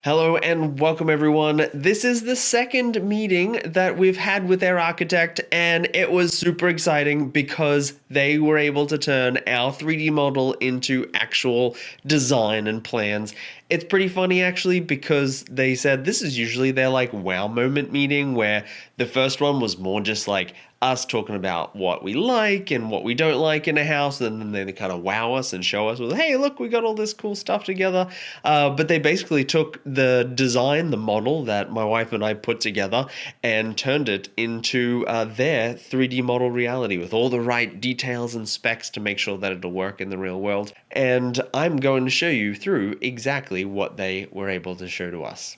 Hello and welcome everyone. This is the second meeting that we've had with our architect, and it was super exciting because they were able to turn our 3D model into actual design and plans. It's pretty funny actually because they said this is usually their like wow moment meeting where the first one was more just like us talking about what we like and what we don't like in a house, and then they kind of wow us and show us, well, hey, look, we got all this cool stuff together. But they basically took the design, the model that my wife and I put together, and turned it into their 3D model reality with all the right details and specs to make sure that it'll work in the real world. And I'm going to show you through exactly what they were able to show to us.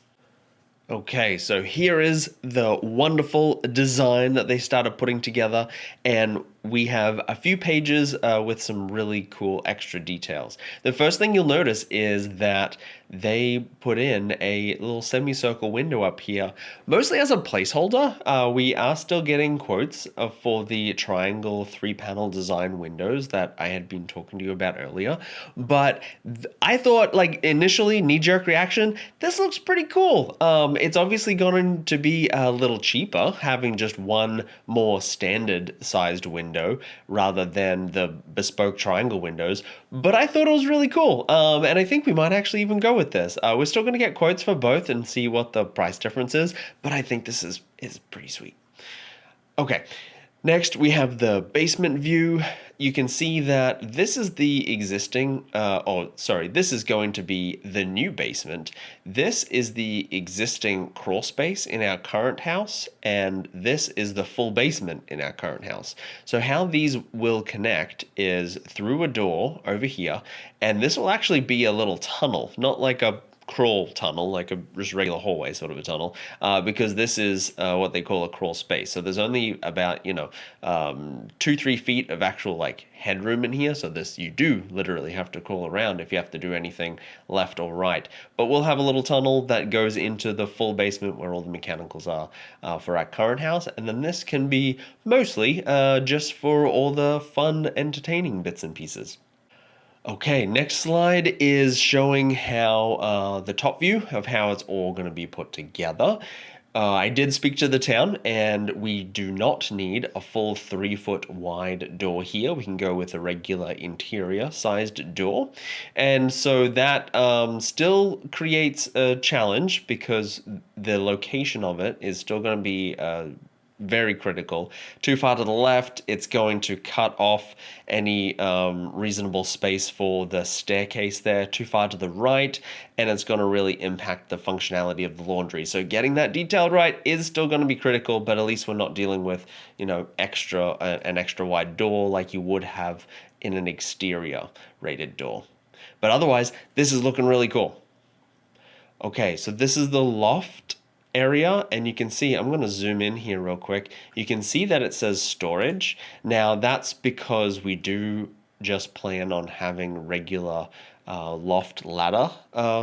Okay, so here is the wonderful design that they started putting together, and we have a few pages with some really cool extra details. The first thing you'll notice is that they put in a little semicircle window up here, mostly as a placeholder. We are still getting quotes for the triangle 3-panel design windows that I had been talking to you about earlier, but I thought, like, initially, knee-jerk reaction, this looks pretty cool. It's obviously going to be a little cheaper having just one more standard sized window rather than the bespoke triangle windows, but I thought it was really cool. And I think we might actually even go with this. We're still going to get quotes for both and see what the price difference is, but I think this is pretty sweet. Okay, next we have the basement view. You can see that this is the existing, this is going to be the new basement. This is the existing crawl space in our current house, and this is the full basement in our current house. So how these will connect is through a door over here, and this will actually be a little tunnel, not like a crawl tunnel, like a just regular hallway sort of a tunnel, because this is what they call a crawl space. So there's only about 2-3 feet of actual like headroom in here. So this you do literally have to crawl around if you have to do anything left or right. But we'll have a little tunnel that goes into the full basement where all the mechanicals are for our current house, and then this can be mostly just for all the fun, entertaining bits and pieces. Okay, next slide is showing how the top view of how it's all going to be put together. I did speak to the town, and we do not need a full 3-foot wide door here. We can go with a regular interior sized door. And so that still creates a challenge because the location of it is still going to be very critical. Too far to the left, it's going to cut off any reasonable space for the staircase there. Too far to the right, and it's going to really impact the functionality of the laundry. So getting that detailed right is still going to be critical, but at least we're not dealing with, an extra wide door like you would have in an exterior rated door. But otherwise, this is looking really cool. Okay, so this is the loft area, and you can see, I'm going to zoom in here real quick. You can see that it says storage. Now that's because we do just plan on having regular loft ladder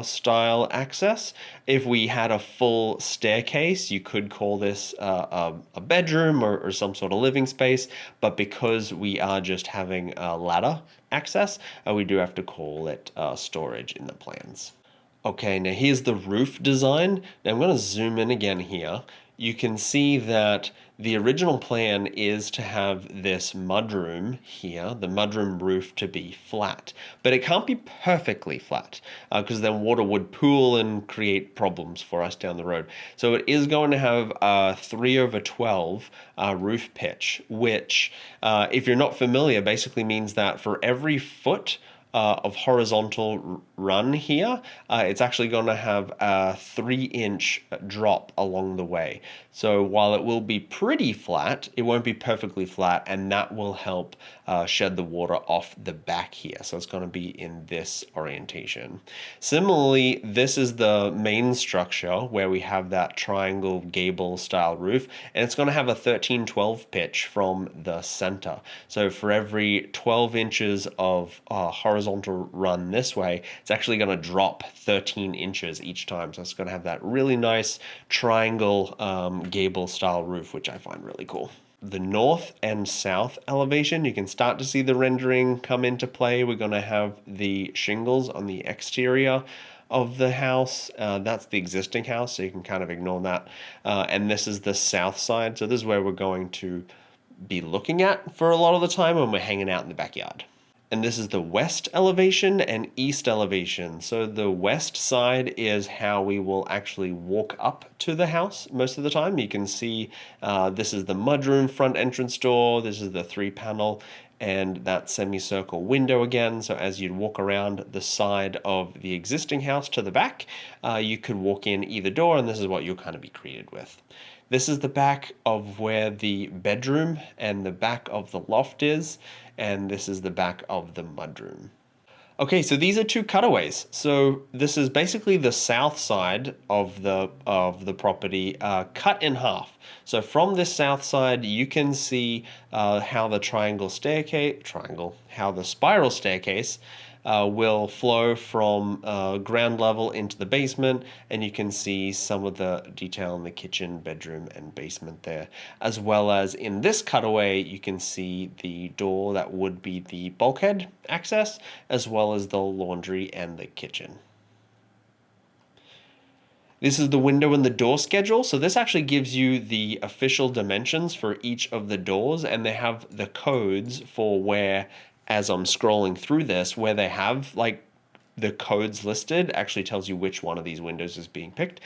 style access. If we had a full staircase, you could call this a bedroom or some sort of living space, but because we are just having ladder access, we do have to call it storage in the plans. Okay, now here's the roof design. Now I'm going to zoom in again here. You can see that the original plan is to have this mudroom here, the mudroom roof, to be flat. But it can't be perfectly flat because then water would pool and create problems for us down the road. So it is going to have a 3/12 roof pitch, which, if you're not familiar, basically means that for every foot of horizontal run here, it's actually going to have a 3-inch drop along the way. So while it will be pretty flat, it won't be perfectly flat, and that will help shed the water off the back here. So it's going to be in this orientation. Similarly, this is the main structure where we have that triangle gable style roof, and it's going to have a 13/12 pitch from the center. So for every 12 inches of horizontal run this way, it's actually going to drop 13 inches each time. So it's going to have that really nice triangle gable style roof, which I find really cool. The north and south elevation, you can start to see the rendering come into play. We're going to have the shingles on the exterior of the house. That's the existing house, so you can kind of ignore that. And this is the south side. So this is where we're going to be looking at for a lot of the time when we're hanging out in the backyard. And this is the west elevation and east elevation. So the west side is how we will actually walk up to the house most of the time. You can see this is the mudroom front entrance door. This is the 3-panel and that semicircle window again. So as you'd walk around the side of the existing house to the back, you could walk in either door, and this is what you'll kind of be greeted with. This is the back of where the bedroom and the back of the loft is, and this is the back of the mudroom. Okay, so these are two cutaways. So this is basically the south side of the property cut in half. So from this south side, you can see how the how the spiral staircase will flow from ground level into the basement, and you can see some of the detail in the kitchen, bedroom, and basement there. As well as in this cutaway, you can see the door that would be the bulkhead access, as well as the laundry and the kitchen. This is the window and the door schedule. So this actually gives you the official dimensions for each of the doors, and they have the codes for where, as I'm scrolling through this, where they have like the codes listed actually tells you which one of these windows is being picked.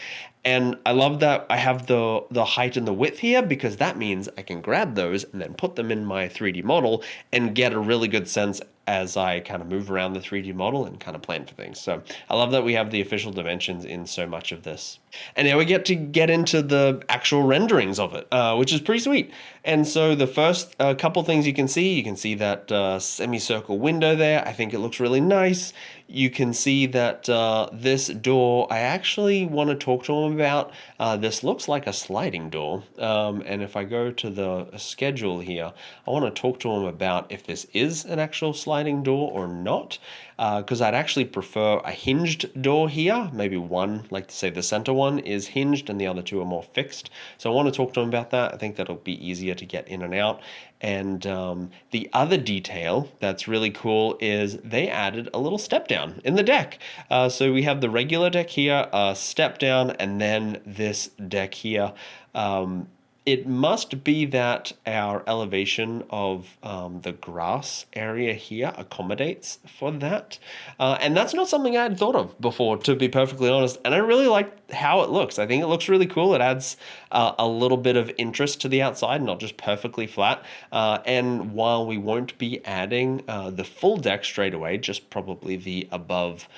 And I love that I have the height and the width here, because that means I can grab those and then put them in my 3D model and get a really good sense as I kind of move around the 3D model and kind of plan for things. So I love that we have the official dimensions in so much of this. And now we get into the actual renderings of it, which is pretty sweet. And so the first couple things you can see that semicircle window there. I think it looks really nice. You can see that this door, I actually want to talk to them about. This looks like a sliding door. And if I go to the schedule here, I want to talk to them about if this is an actual sliding door or not. Because I'd actually prefer a hinged door here. Maybe one, like to say the center one is hinged and the other two are more fixed. So I want to talk to them about that. I think that'll be easier to get in and out. And the other detail that's really cool is they added a little step down in the deck. So we have the regular deck here, a step down, and then this deck here. It must be that our elevation of the grass area here accommodates for that. And that's not something I had thought of before, to be perfectly honest. And I really like how it looks. I think it looks really cool. It adds a little bit of interest to the outside, not just perfectly flat. And while we won't be adding the full deck straight away, just probably the above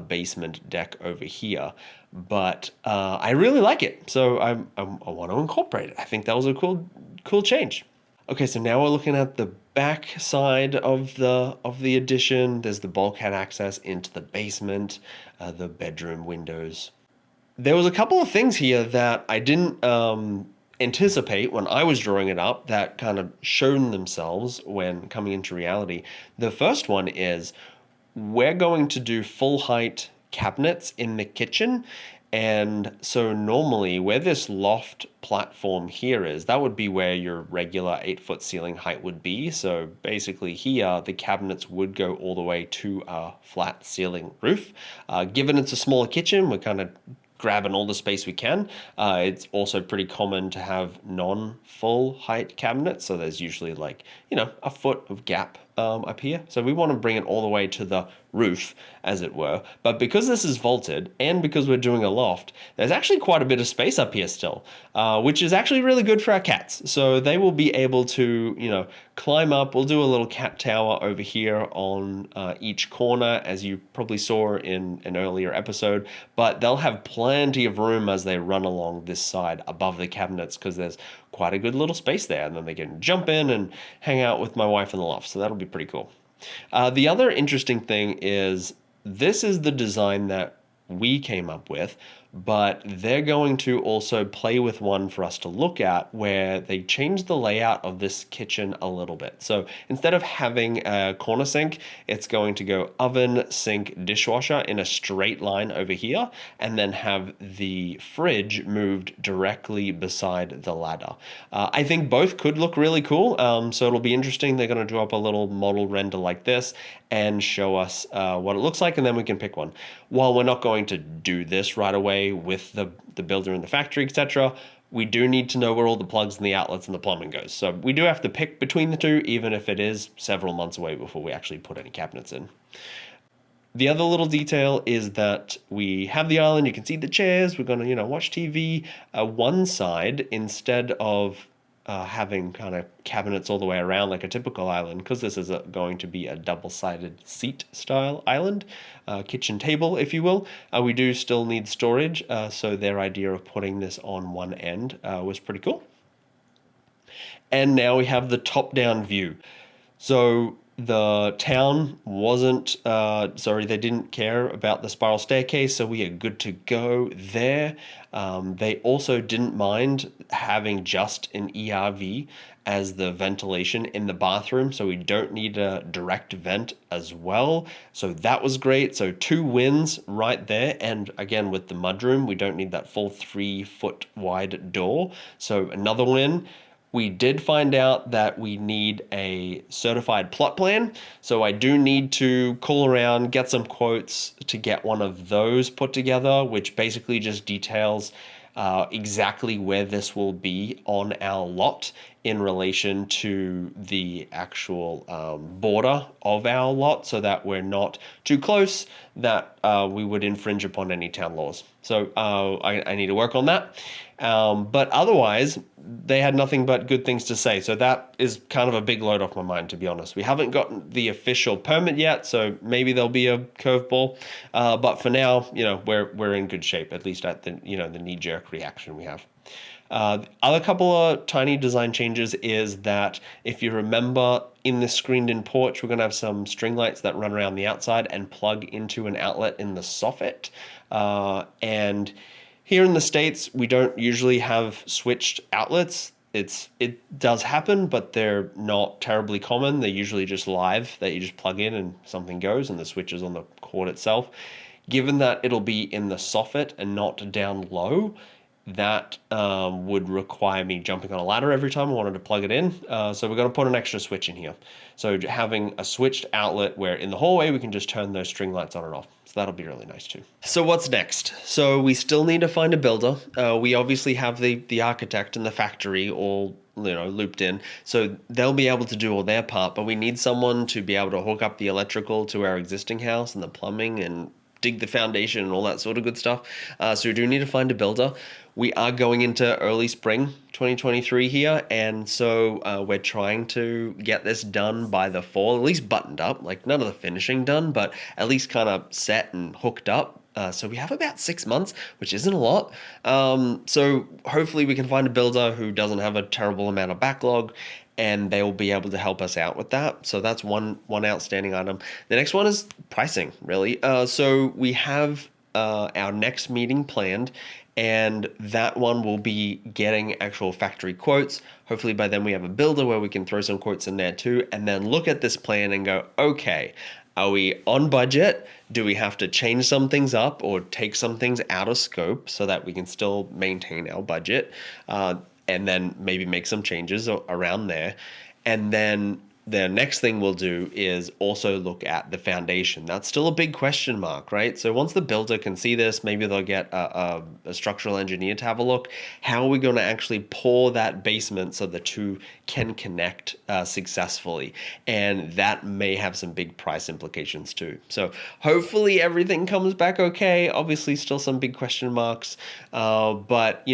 basement deck over here, but I really like it, so I want to incorporate it. I think that was a cool change. Okay, so now we're looking at the back side of the addition. There's the bulkhead access into the basement, the bedroom windows. There was a couple of things here that I didn't anticipate when I was drawing it up that kind of shown themselves when coming into reality. The first one is we're going to do full height cabinets in the kitchen. And so normally where this loft platform here is, that would be where your regular 8-foot ceiling height would be. So basically here, the cabinets would go all the way to a flat ceiling roof. Given it's a smaller kitchen, we're kind of grabbing all the space we can. It's also pretty common to have non-full height cabinets. So there's usually like, a foot of gap up here. So we want to bring it all the way to the roof, as it were. But because this is vaulted and because we're doing a loft, there's actually quite a bit of space up here still, which is actually really good for our cats. So they will be able to, climb up. We'll do a little cat tower over here on each corner, as you probably saw in an earlier episode, but they'll have plenty of room as they run along this side above the cabinets, because there's quite a good little space there, and then they can jump in and hang out with my wife in the loft. So that'll be pretty cool. The other interesting thing is this is the design that we came up with, but they're going to also play with one for us to look at where they change the layout of this kitchen a little bit. So instead of having a corner sink, it's going to go oven, sink, dishwasher in a straight line over here, and then have the fridge moved directly beside the ladder. I think both could look really cool, so it'll be interesting. They're going to draw up a little model render like this and show us what it looks like, and then we can pick one. While we're not going to do this right away with the builder in the factory, etc., we do need to know where all the plugs and the outlets and the plumbing goes. So we do have to pick between the two, even if it is several months away before we actually put any cabinets in. The other little detail is that we have the island. You can see the chairs. We're going to, watch TV. One side, instead of having kind of cabinets all the way around like a typical island, because this is going to be a double-sided seat style island, kitchen table, if you will. We do still need storage, so their idea of putting this on one end was pretty cool. And now we have the top-down view. So the town wasn't, they didn't care about the spiral staircase, so we are good to go there. They also didn't mind having just an ERV as the ventilation in the bathroom, so we don't need a direct vent as well. So that was great. So 2 wins right there. And again, with the mudroom, we don't need that full 3-foot wide door. So another win. We did find out that we need a certified plot plan. So I do need to call around, get some quotes to get one of those put together, which basically just details exactly where this will be on our lot in relation to the actual border of our lot, so that we're not too close that we would infringe upon any town laws. So I need to work on that. But otherwise, they had nothing but good things to say. So that is kind of a big load off my mind, to be honest. We haven't gotten the official permit yet, so maybe there'll be a curveball. But for now, we're in good shape, at least at the knee-jerk reaction we have. Other couple of tiny design changes is that if you remember in the screened-in porch, we're going to have some string lights that run around the outside and plug into an outlet in the soffit. And here in the States, we don't usually have switched outlets. It does happen, but they're not terribly common. They're usually just live, that you just plug in and something goes and the switch is on the cord itself. Given that it'll be in the soffit and not down low, that would require me jumping on a ladder every time I wanted to plug it in. So we're going to put an extra switch in here. So having a switched outlet where in the hallway we can just turn those string lights on and off. So that'll be really nice too. So what's next? So we still need to find a builder. We obviously have the architect and the factory all looped in, so they'll be able to do all their part, but we need someone to be able to hook up the electrical to our existing house and the plumbing and dig the foundation and all that sort of good stuff. So we do need to find a builder. We are going into early spring 2023 here, and so we're trying to get this done by the fall, at least buttoned up, like none of the finishing done, but at least kind of set and hooked up. So we have about 6 months, which isn't a lot. So hopefully we can find a builder who doesn't have a terrible amount of backlog, and they will be able to help us out with that. So that's one outstanding item. The next one is pricing, really. So we have our next meeting planned, and that one will be getting actual factory quotes. Hopefully by then we have a builder where we can throw some quotes in there too, and then look at this plan and go, okay, are we on budget? Do we have to change some things up or take some things out of scope so that we can still maintain our budget? And then maybe make some changes around there. And then the next thing we'll do is also look at the foundation. That's still a big question mark, right? So once the builder can see this, maybe they'll get a structural engineer to have a look. How are we going to actually pour that basement so the two can connect successfully? And that may have some big price implications too. So hopefully everything comes back okay. Obviously still some big question marks, but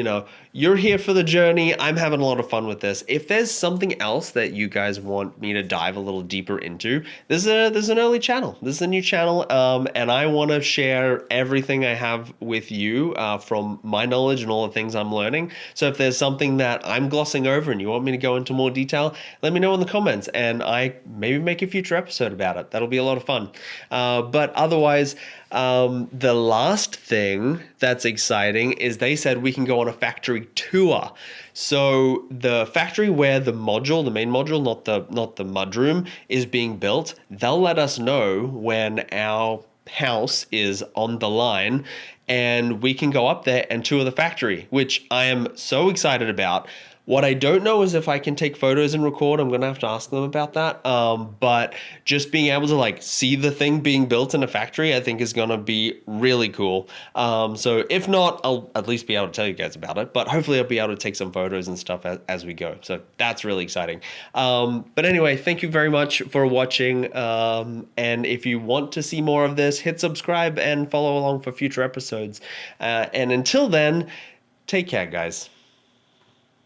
you're here for the journey. I'm having a lot of fun with this. If there's something else that you guys want me to dive a little deeper into, there's an early channel. This is a new channel, and I want to share everything I have with you from my knowledge and all the things I'm learning. So if there's something that I'm glossing over and you want me to go into more detail, let me know in the comments, and I maybe make a future episode about it. That'll be a lot of fun. But otherwise, The last thing that's exciting is they said we can go on a factory tour. So the factory where the main module, not the mudroom, is being built, they'll let us know when our house is on the line and we can go up there and tour the factory, which I am so excited about. What I don't know is if I can take photos and record. I'm gonna have to ask them about that. But just being able to like see the thing being built in a factory, I think is gonna be really cool. So if not, I'll at least be able to tell you guys about it. But hopefully, I'll be able to take some photos and stuff as we go. So that's really exciting. But anyway, thank you very much for watching. And if you want to see more of this, hit subscribe and follow along for future episodes. And until then, take care, guys.